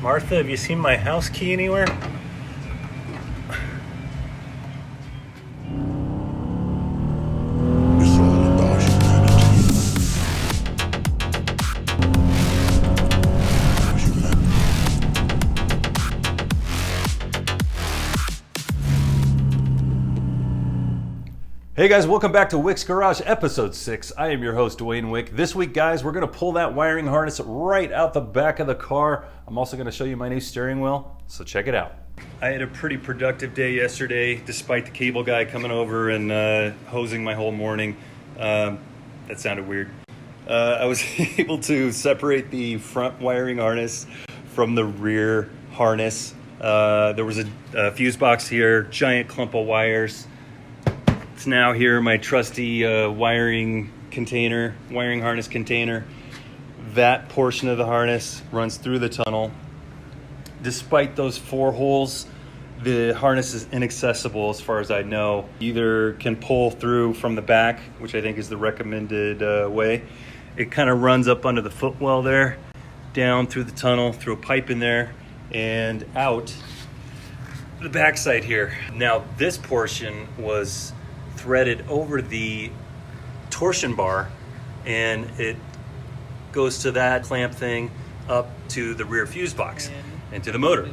Martha, have you seen my house key anywhere? It's all about humanity. Hey guys, welcome back to Wick's Garage, episode 6. I am your host, Dwayne Wick. This week, guys, we're going to pull that wiring harness right out the back of the car. I'm also going to show you my new steering wheel, so check it out. I had a pretty productive day yesterday, despite the cable guy coming over and hosing my whole morning. That sounded weird. I was able to separate the front wiring harness from the rear harness. There was a fuse box here, giant clump of wires. It's now here, my trusty wiring harness container. That portion of the harness runs through the tunnel. Despite those 4 holes, the harness is inaccessible as far as I know. Either can pull through from the back, which I think is the recommended way. It kind of runs up under the footwell there, down through the tunnel, through a pipe in there, and out the backside here. Now this portion was threaded over the torsion bar, and it goes to that clamp thing up to the rear fuse box and to the motor.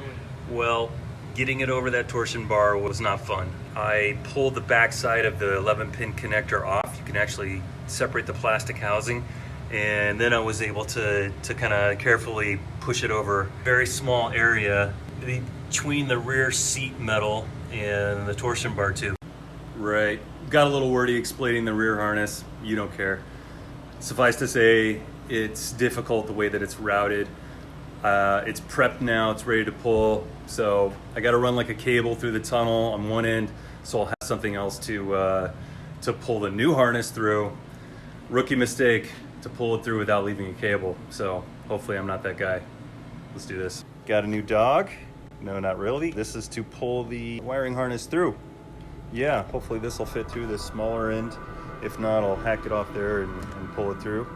Well, getting it over that torsion bar was not fun. I pulled the backside of the 11-pin connector off. You can actually separate the plastic housing, and then I was able to kind of carefully push it over a very small area between the rear seat metal and the torsion bar tube. Right. Got a little wordy explaining the rear harness. You don't care. Suffice to say, it's difficult the way that it's routed. It's prepped now. It's ready to pull. So I got to run like a cable through the tunnel on one end, so I'll have something else to pull the new harness through. Rookie mistake to pull it through without leaving a cable. So hopefully I'm not that guy. Let's do this. Got a new dog? No, not really. This is to pull the wiring harness through. Yeah, hopefully this will fit through the smaller end. If not, I'll hack it off there and pull it through.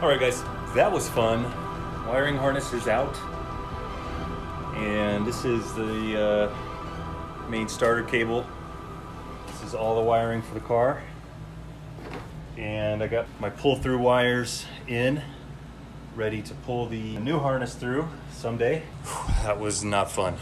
All right, guys, that was fun. Wiring harness is out, and this is the main starter cable. This is all the wiring for the car, and I got my pull-through wires in, ready to pull the new harness through someday. That was not fun.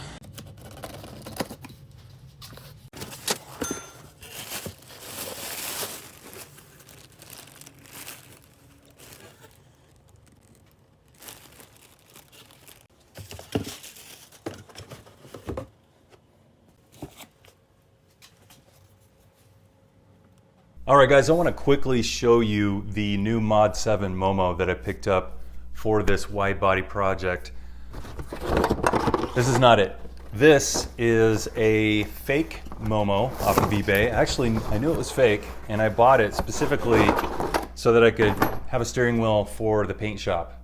All right, guys, I want to quickly show you the new Mod 7 MOMO that I picked up for this wide body project. This is not it. This is a fake MOMO off of eBay. Actually, I knew it was fake, and I bought it specifically so that I could have a steering wheel for the paint shop.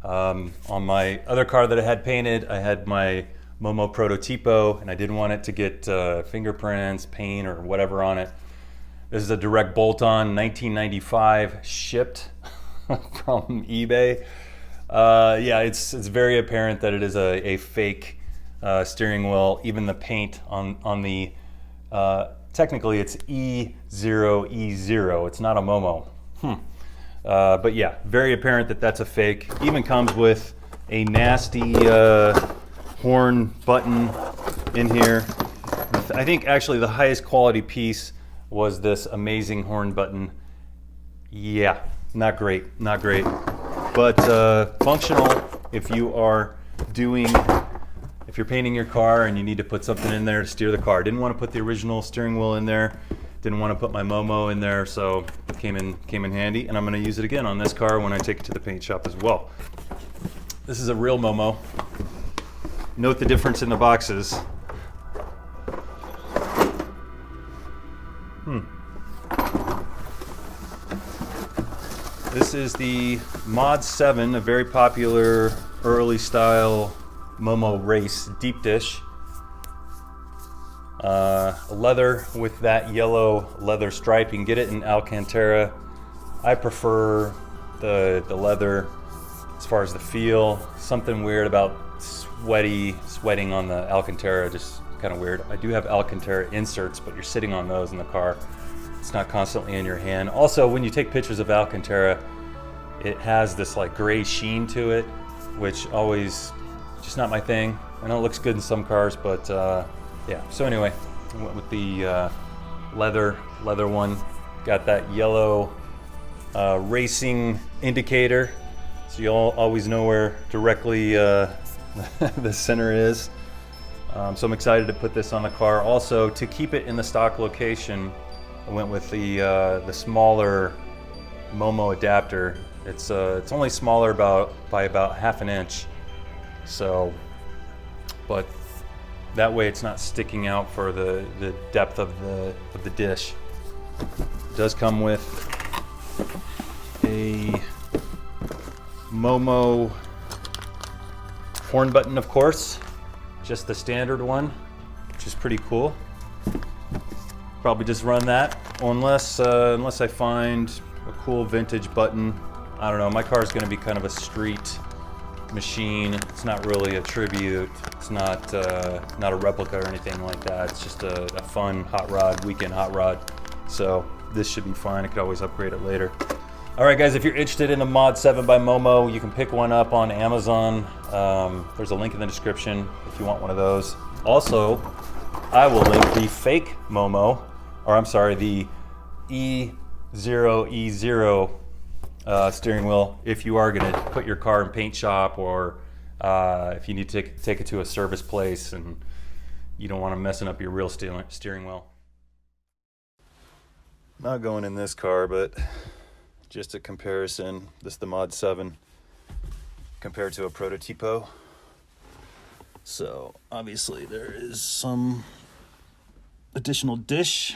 On my other car that I had painted, I had my MOMO Prototipo, and I didn't want it to get fingerprints, paint, or whatever on it. This is a direct bolt-on, 1995, shipped from eBay. Yeah, it's very apparent that it is a fake steering wheel. Even the paint on the, technically it's E0E0. It's not a MOMO. But yeah, very apparent that that's a fake. Even comes with a nasty horn button in here. I think actually the highest quality piece was this amazing horn button. Yeah, not great, not great. But functional if you're painting your car and you need to put something in there to steer the car. Didn't want to put the original steering wheel in there. Didn't want to put my MOMO in there, so it came in handy, and I'm going to use it again on this car when I take it to the paint shop as well. This is a real MOMO. Note the difference in the boxes. This is the Mod 7, a very popular early style MOMO race deep dish. Leather with that yellow leather stripe. You can get it in Alcantara. I prefer the leather as far as the feel. Something weird about sweating on the Alcantara, just kind of weird. I do have Alcantara inserts, but you're sitting on those in the car. It's not constantly in your hand. Also, when you take pictures of Alcantara, it has this like gray sheen to it, which always just not my thing. I know it looks good in some cars, but yeah. So anyway, I went with the leather one. Got that yellow racing indicator, so you'll always know where directly the center is. So I'm excited to put this on the car. Also, to keep it in the stock location, I went with the smaller MOMO adapter. It's only smaller by about half an inch. So, but that way it's not sticking out for the depth of the dish. It does come with a MOMO horn button, of course, just the standard one, which is pretty cool. Probably just run that, unless I find a cool vintage button. I don't know. My car is going to be kind of a street machine. It's not really a tribute. It's not a replica or anything like that. It's just a fun hot rod, weekend hot rod. So this should be fine. I could always upgrade it later. All right, guys, if you're interested in the Mod 7 by MOMO, you can pick one up on Amazon. There's a link in the description if you want one of those. Also, I will link the fake MOMO, or I'm sorry, the E0E0 steering wheel if you are going to put your car in paint shop, or if you need to take it to a service place and you don't want to messing up your real steering wheel. Not going in this car, but just a comparison. This is the Mod 7 compared to a Prototipo. So obviously there is some additional dish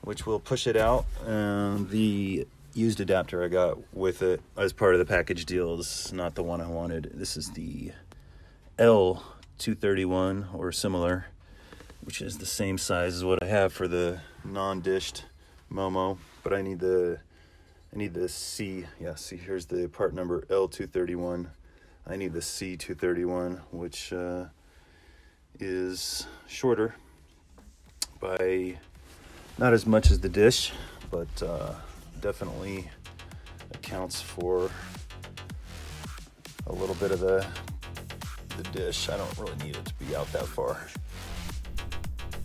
which will push it out, and the used adapter I got with it as part of the package deal is not the one I wanted. This is the L231 or similar, which is the same size as what I have for the non-dished MOMO, but I need the C. Yeah, see, here's the part number L231. I need the C231, which is shorter by not as much as the dish, but definitely accounts for a little bit of the dish. I don't really need it to be out that far.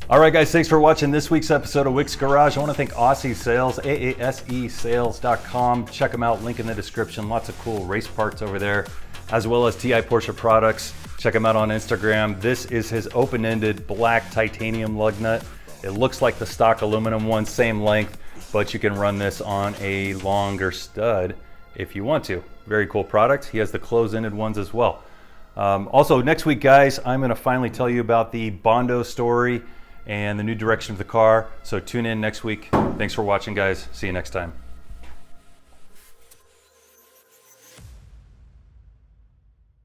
All right, guys, thanks for watching this week's episode of Wick's Garage. I want to thank AASE Sales, AASESales.com. Check them out, link in the description. Lots of cool race parts over there, as well as TI Porsche products. Check him out on Instagram. This is his open-ended black titanium lug nut. It looks like the stock aluminum one, same length, but you can run this on a longer stud if you want to. Very cool product. He has the close-ended ones as well. Also, next week, guys, I'm going to finally tell you about the Bondo story and the new direction of the car. So tune in next week. Thanks for watching, guys. See you next time.